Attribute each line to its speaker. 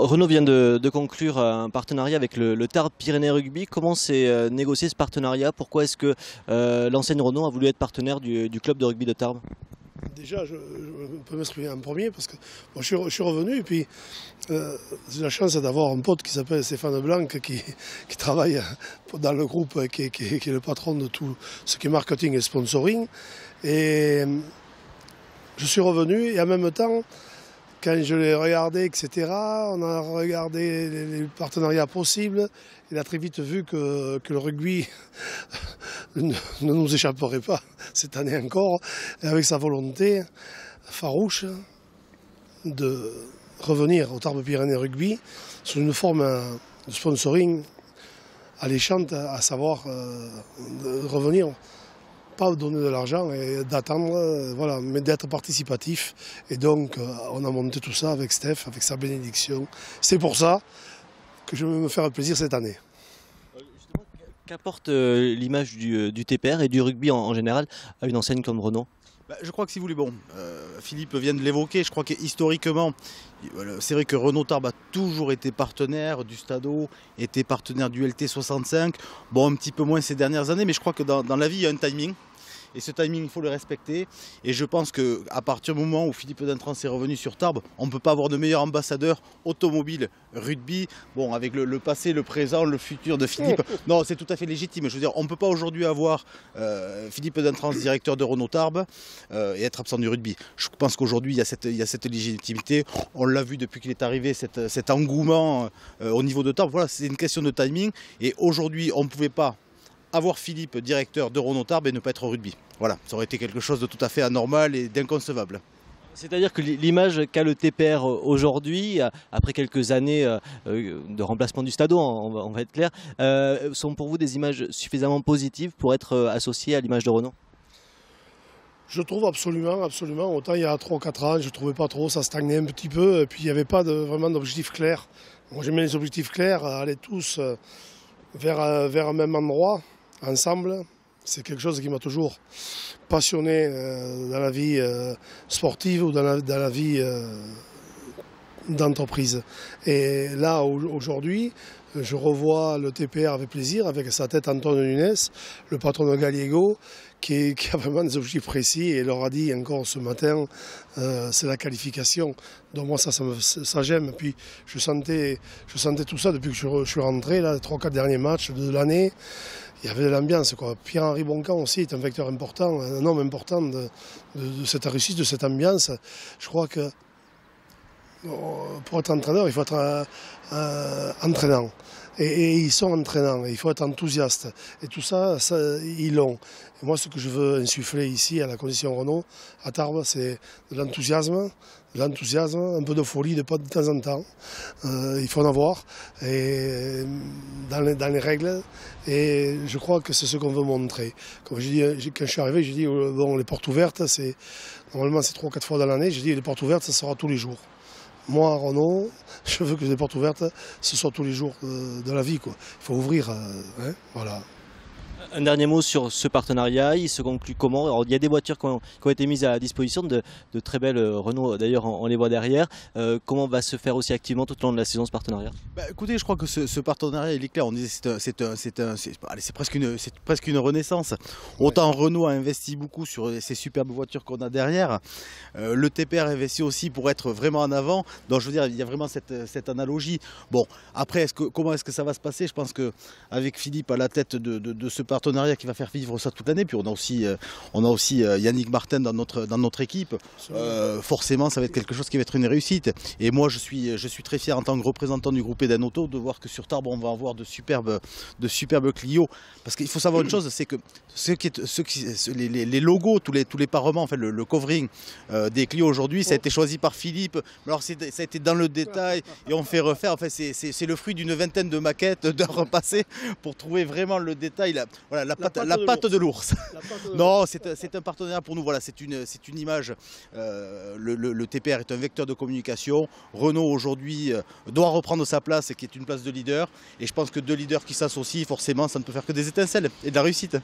Speaker 1: Renault vient de conclure un partenariat avec le Tarbes Pyrénées Rugby. Comment s'est négocié ce partenariat? Pourquoi est-ce que l'enseigne Renault a voulu être partenaire du club de rugby de Tarbes?
Speaker 2: Déjà, je peux m'exprimer en premier parce que bon, je suis revenu et puis j'ai la chance d'avoir un pote qui s'appelle Stéphane Blanc qui travaille dans le groupe, qui est le patron de tout ce qui est marketing et sponsoring. Et je suis revenu et en même temps, quand je l'ai regardé, etc., on a regardé les partenariats possibles. Il a très vite vu que le rugby ne nous échapperait pas cette année encore, et avec sa volonté farouche de revenir au Tarbes Pyrénées Rugby sous une forme de sponsoring alléchante, à savoir de revenir, pas donner de l'argent et d'attendre, voilà, mais d'être participatif. Et donc on a monté tout ça avec Steph, avec sa bénédiction. C'est pour ça que je vais me faire plaisir cette année.
Speaker 1: Qu'apporte l'image du TPR et du rugby en général à une enseigne comme Renault?
Speaker 3: Je crois que si vous voulez, Philippe vient de l'évoquer, je crois qu'historiquement, c'est vrai que Renault Tarbes a toujours été partenaire du Stadeau, était partenaire du LT65, un petit peu moins ces dernières années, mais je crois que dans la vie il y a un timing. Et ce timing, il faut le respecter. Et je pense qu'à partir du moment où Philippe Dentrans est revenu sur Tarbes, on ne peut pas avoir de meilleur ambassadeur automobile rugby. Bon, avec le passé, le présent, le futur de Philippe. Non, c'est tout à fait légitime. Je veux dire, on ne peut pas aujourd'hui avoir Philippe Dentrans, directeur de Renault Tarbes, et être absent du rugby. Je pense qu'aujourd'hui, il y a cette légitimité. On l'a vu depuis qu'il est arrivé, cet engouement au niveau de Tarbes. Voilà, c'est une question de timing. Et aujourd'hui, on ne pouvait pas avoir Philippe, directeur de Renault Tarbes, et ne pas être au rugby. Voilà, ça aurait été quelque chose de tout à fait anormal et d'inconcevable.
Speaker 1: C'est-à-dire que l'image qu'a le TPR aujourd'hui, après quelques années de remplacement du Stadeau, on va être clair, sont pour vous des images suffisamment positives pour être associées à l'image de Renault?
Speaker 2: Je trouve absolument, absolument. Autant il y a 3 ou 4 ans, je ne trouvais pas trop, ça stagnait un petit peu, et puis il n'y avait pas vraiment d'objectif clair. Moi j'aimais les objectifs clairs, aller tous vers un même endroit, ensemble. C'est quelque chose qui m'a toujours passionné dans la vie sportive ou dans la vie d'entreprise. Et là, aujourd'hui, je revois le TPR avec plaisir, avec sa tête Antoine Nunes, le patron de Gallego, qui a vraiment des objectifs précis et leur a dit encore ce matin, c'est la qualification. Donc moi ça j'aime. Puis je sentais tout ça depuis que je suis rentré, là, les 3-4 derniers matchs de l'année. Il y avait de l'ambiance, quoi. Pierre-Henri Boncan aussi est un vecteur important, un homme important de cette réussite, de cette ambiance. Je crois que pour être entraîneur, il faut être entraînant. Et ils sont entraînants, il faut être enthousiaste. Et tout ça, ils l'ont. Et moi, ce que je veux insuffler ici à la condition Renault, à Tarbes, c'est de l'enthousiasme, un peu de folie de temps en temps. Il faut en avoir, et dans les règles. Et je crois que c'est ce qu'on veut montrer. Comme je dis, quand je suis arrivé, j'ai dit, bon, les portes ouvertes, normalement c'est 3 ou 4 fois dans l'année, j'ai dit, les portes ouvertes, ça sera tous les jours. Moi, à Renault, je veux que les portes ouvertes, ce soit tous les jours de la vie, quoi. Il faut ouvrir, voilà.
Speaker 1: Un dernier mot sur ce partenariat, il se conclut comment? Alors, il y a des voitures qui ont été mises à disposition, de très belles Renault, d'ailleurs on les voit derrière. Comment va se faire aussi activement tout au long de la saison ce partenariat?
Speaker 3: Écoutez, je croit que ce partenariat, il est clair. On disait c'est presque une renaissance. Autant Renault a investi beaucoup sur ces superbes voitures qu'on a derrière. Le TPR investit aussi pour être vraiment en avant. Donc je veux dire, il y a vraiment cette analogie. Bon, après, comment est-ce que ça va se passer? Je pense qu'avec Philippe à la tête de ce partenariat qui va faire vivre ça toute l'année, puis on a aussi Yannick Martin dans notre équipe, forcément ça va être quelque chose qui va être une réussite. Et moi je suis très fier en tant que représentant du groupe Eden Auto de voir que sur Tarbes on va avoir de superbes Clio, parce qu'il faut savoir une chose, c'est que les logos, tous les parements, enfin le covering des Clio aujourd'hui, ça a été choisi par Philippe. Alors ça a été dans le détail et on fait refaire. Enfin, c'est le fruit d'une vingtaine de maquettes d'heures passées pour trouver vraiment le détail. Voilà, la patte de l'ours. Non, c'est un partenariat pour nous. Voilà, c'est une image. Le TPR est un vecteur de communication. Renault aujourd'hui doit reprendre sa place, qui est une place de leader. Et je pense que 2 leaders qui s'associent, forcément, ça ne peut faire que des étincelles et de la réussite.